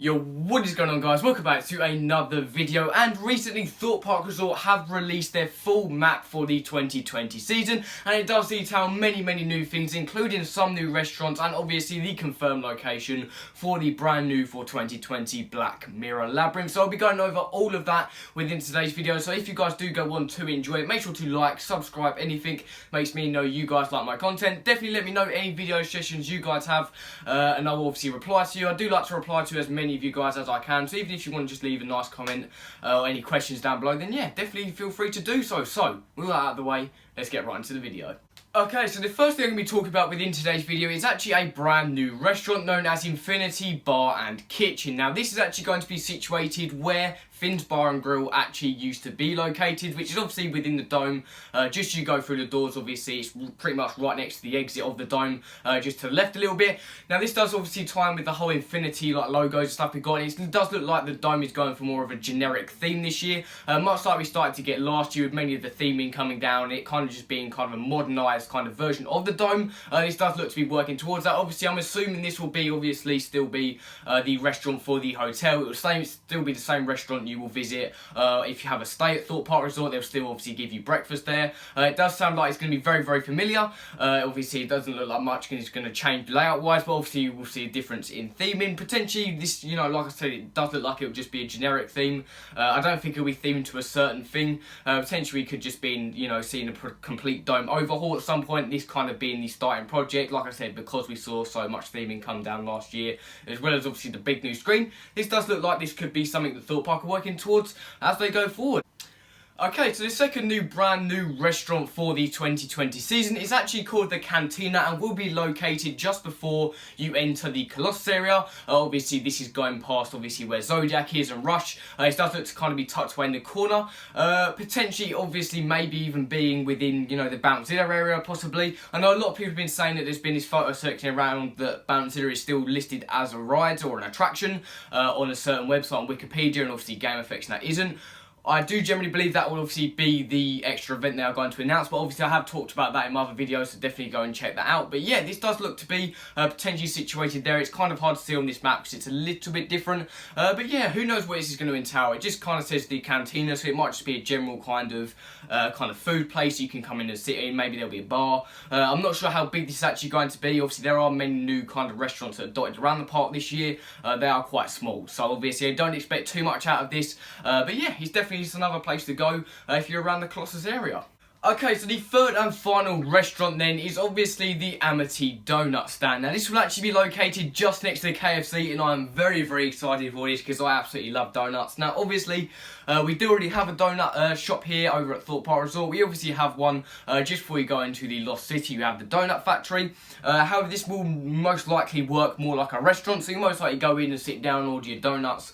Yo, what is going on, guys? Welcome back to another video. And recently Thorpe Park Resort have released their full map for the 2020 season, and it does detail many new things, including some new restaurants and obviously the confirmed location for the brand new for 2020 Black Mirror Labyrinth. So I'll be going over all of that within today's video. So if you guys do go on to enjoy it, make sure to like, subscribe, anything makes me know you guys like my content. Definitely let me know any video suggestions you guys have, and I will obviously reply to you. I do like to reply to as many of you guys as I can, so even if you want to just leave a nice comment or any questions down below, then yeah, definitely feel free to do so. So, with that out of the way, let's get right into the video. Okay, so the first thing I'm going to be talking about within today's video is actually a brand new restaurant known as Infinity Bar and Kitchen. Now, this is actually going to be situated where Finn's Bar and Grill actually used to be located, which is obviously within the dome. Just as you go through the doors, obviously, it's pretty much right next to the exit of the dome, just to the left a little bit. Now, this does obviously tie in with the whole Infinity logos and stuff we've got. It does look like the dome is going for more of a generic theme this year, much like we started to get last year with many of the theming coming down, it kind of just being kind of a modernised kind of version of the dome. This does look to be working towards that. Obviously, I'm assuming this will be still be the restaurant for the hotel. It will still be the same restaurant you will visit. If you have a stay at Thorpe Park Resort, they'll still obviously give you breakfast there. It does sound like it's going to be very familiar. Obviously, it doesn't look like much is going to change layout wise, but obviously you will see a difference in theming. Potentially, this, like I said, it does look like it will just be a generic theme. I don't think it'll be themed to a certain thing. Potentially, it could just be, seeing a complete dome overhaul at some point. This kind of being the starting project, like I said, because we saw so much theming come down last year, as well as obviously the big new screen. This does look like this could be something that Thorpe Park are working towards as they go forward. Okay, so the second brand new restaurant for the 2020 season is actually called the Cantina and will be located just before you enter the Colossus area. Obviously, this is going past obviously where Zodiac is and Rush. It does look to kind of be tucked away in the corner. Potentially, obviously, maybe even being within, the Bounce-Zilla area, possibly. I know a lot of people have been saying that there's been this photo circulating around that Bounce-Zilla is still listed as a ride or an attraction on a certain website on Wikipedia, and obviously Game Effects and that isn't. I do generally believe that will obviously be the extra event they are going to announce, but obviously I have talked about that in my other videos, so definitely go and check that out. But yeah, this does look to be potentially situated there. It's kind of hard to see on this map because it's a little bit different. But yeah, who knows what this is going to entail. It just kind of says the Cantina, so it might just be a general kind of food place you can come in and sit in. Maybe there'll be a bar. I'm not sure how big this is actually going to be. Obviously, there are many new kind of restaurants that are dotted around the park this year. They are quite small, so obviously I don't expect too much out of this. But yeah, it's definitely just another place to go if you're around the Colossus area. Okay, so the third and final restaurant then is obviously the Amity donut stand. Now this will actually be located just next to the KFC, and I'm very excited for this because I absolutely love donuts. Now obviously we do already have a donut shop here over at Thorpe Park Resort. We obviously have one just before you go into the Lost City. You have the donut factory. However, this will most likely work more like a restaurant, so you most likely go in and sit down and order your donuts.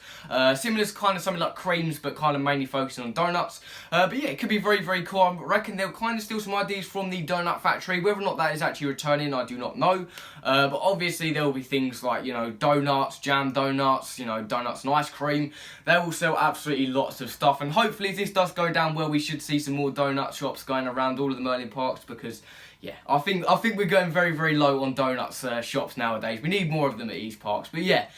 Similar to kind of something like creams, but kind of mainly focusing on donuts. But yeah, it could be very cool. I reckon they'll kind of steal some ideas from the donut factory. Whether or not that is actually returning, I do not know. But obviously there will be things like, donuts, jam donuts, donuts and ice cream. They will sell absolutely lots of stuff, and hopefully if this does go down well, we should see some more donut shops going around all of the Merlin parks, because yeah, I think we're going very low on donuts shops nowadays. We need more of them at these parks. But yeah,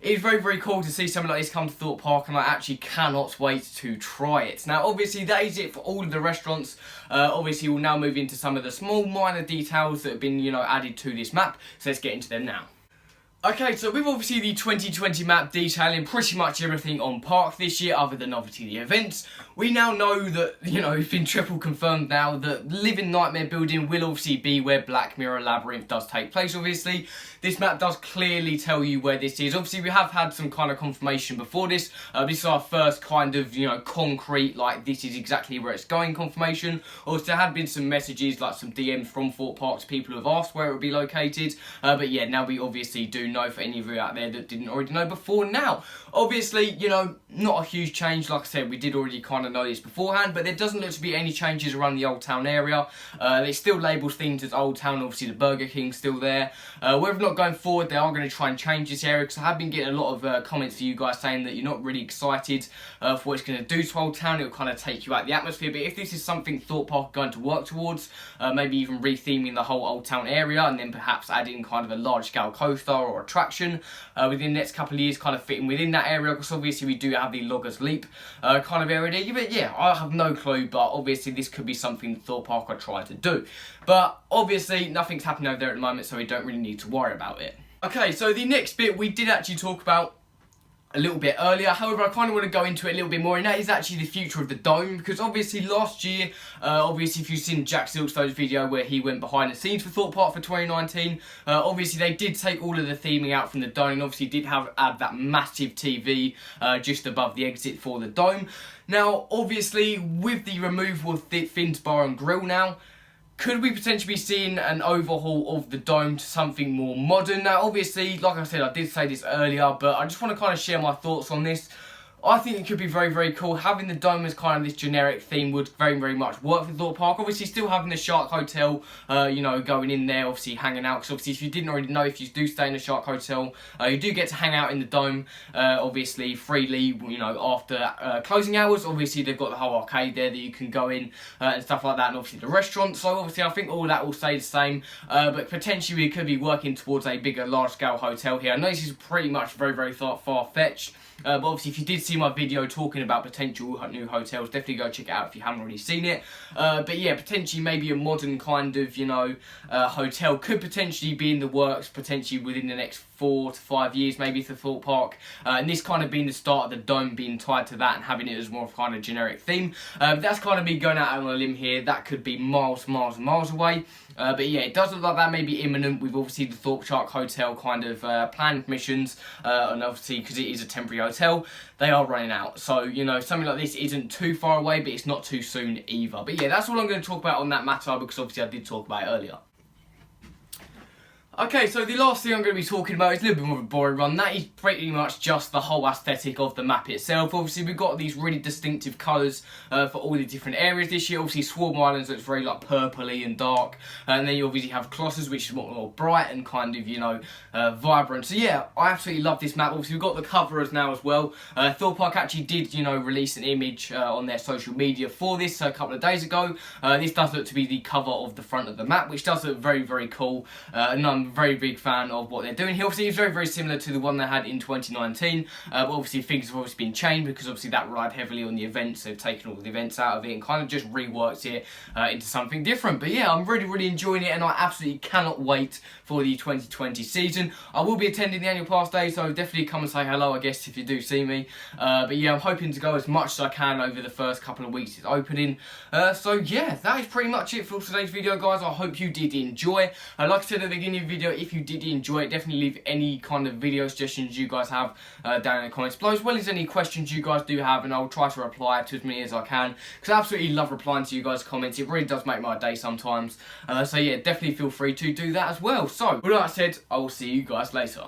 it's very cool to see something like this come to Thorpe Park, and I actually cannot wait to try it. Now, obviously, that is it for all of the restaurants. Obviously, we'll now move into some of the small, minor details that have been, added to this map. So let's get into them now. Okay, so with obviously the 2020 map detailing pretty much everything on Park this year other than obviously the events, we now know that, it's been triple confirmed now that Living Nightmare Building will obviously be where Black Mirror Labyrinth does take place, obviously. This map does clearly tell you where this is. Obviously, we have had some kind of confirmation before this. This is our first kind of, concrete, like, this is exactly where it's going confirmation. Also, there had been some messages, like some DMs from Thorpe Park to people who have asked where it would be located. But yeah, now we obviously do know, for any of you out there that didn't already know before now. Obviously, not a huge change. Like I said, we did already kind of know this beforehand, but there doesn't look to be any changes around the Old Town area. It still labels things as Old Town. Obviously, the Burger King's still there. Whether or not going forward, they are going to try and change this area, because I have been getting a lot of comments for you guys saying that you're not really excited for what it's going to do to Old Town. It'll kind of take you out of the atmosphere. But if this is something Thorpe Park are going to work towards, maybe even re-theming the whole Old Town area, and then perhaps adding kind of a large-scale coaster or or attraction within the next couple of years, kind of fitting within that area, because obviously we do have the Loggers Leap kind of area there. But yeah, I have no clue, but obviously this could be something Thorpe Park are trying to do. But obviously nothing's happening over there at the moment, so we don't really need to worry about it. Okay, so the next bit we did actually talk about a little bit earlier, however I kind of want to go into it a little bit more, and that is actually the future of the dome, because obviously last year, obviously if you've seen Jack Silkstone's video where he went behind the scenes for Thorpe Park for 2019, obviously they did take all of the theming out from the dome, and obviously did add that massive TV just above the exit for the dome. Now obviously with the removal of the Finn's Bar and Grill now, could we potentially be seeing an overhaul of the dome to something more modern? Now, obviously, like I said, I did say this earlier, but I just want to kind of share my thoughts on this. I think it could be very, very cool. Having the dome as kind of this generic theme would very, very much work for Thorpe Park. Obviously, still having the Shark Hotel, you know, going in there, obviously hanging out. Because obviously, if you didn't already know, if you do stay in the Shark Hotel, you do get to hang out in the dome, obviously, freely, you know, after closing hours. Obviously, they've got the whole arcade there that you can go in and stuff like that. And obviously, the restaurant. So, obviously, I think all that will stay the same. But potentially, we could be working towards a bigger, large-scale hotel here. I know this is pretty much very, very far-fetched. But obviously, if you did see my video talking about potential new hotels, definitely go check it out if you haven't already seen it. But yeah, potentially maybe a modern kind of, you know, hotel could potentially be in the works, potentially within the next 4 to 5 years, maybe for Thorpe Park. And this kind of being the start of the dome being tied to that and having it as more of kind of generic theme. That's kind of me going out on a limb here. That could be miles and miles away. But yeah, it does look like that may be imminent with obviously the Thorpe Shark Hotel kind of planned missions. And obviously, because it is a temporary hotel, they are running out. So, you know, something like this isn't too far away, but it's not too soon either. But yeah, that's all I'm going to talk about on that matter, because obviously I did talk about it earlier. Okay, so the last thing I'm going to be talking about is a little bit more of a boring one. That is pretty much just the whole aesthetic of the map itself. Obviously, we've got these really distinctive colours for all the different areas this year. Obviously, Swarm Islands looks very like purpley and dark. And then you obviously have Colossus, which is more bright and kind of, you know, vibrant. So yeah, I absolutely love this map. Obviously, we've got the coverers now as well. Thorpe Park actually did, you know, release an image on their social media for this a couple of days ago. This does look to be the cover of the front of the map, which does look very, very cool. And I'm very big fan of what they're doing here. Obviously, it's very, very similar to the one they had in 2019. But obviously, things have obviously been changed because obviously that relied heavily on the events. They've taken all the events out of it and kind of just reworked it into something different. But yeah, I'm really, really enjoying it, and I absolutely cannot wait for the 2020 season. I will be attending the annual pass day, so definitely come and say hello, I guess, if you do see me. But yeah, I'm hoping to go as much as I can over the first couple of weeks it's opening. So yeah, that is pretty much it for today's video, guys. I hope you did enjoy. Like I said at the beginning of the video, if you did enjoy it, definitely leave any kind of video suggestions you guys have down in the comments below, as well as any questions you guys do have, and I'll try to reply to as many as I can, because I absolutely love replying to you guys' comments. It really does make my day sometimes. So yeah, definitely feel free to do that as well. So with that said, I will see you guys later.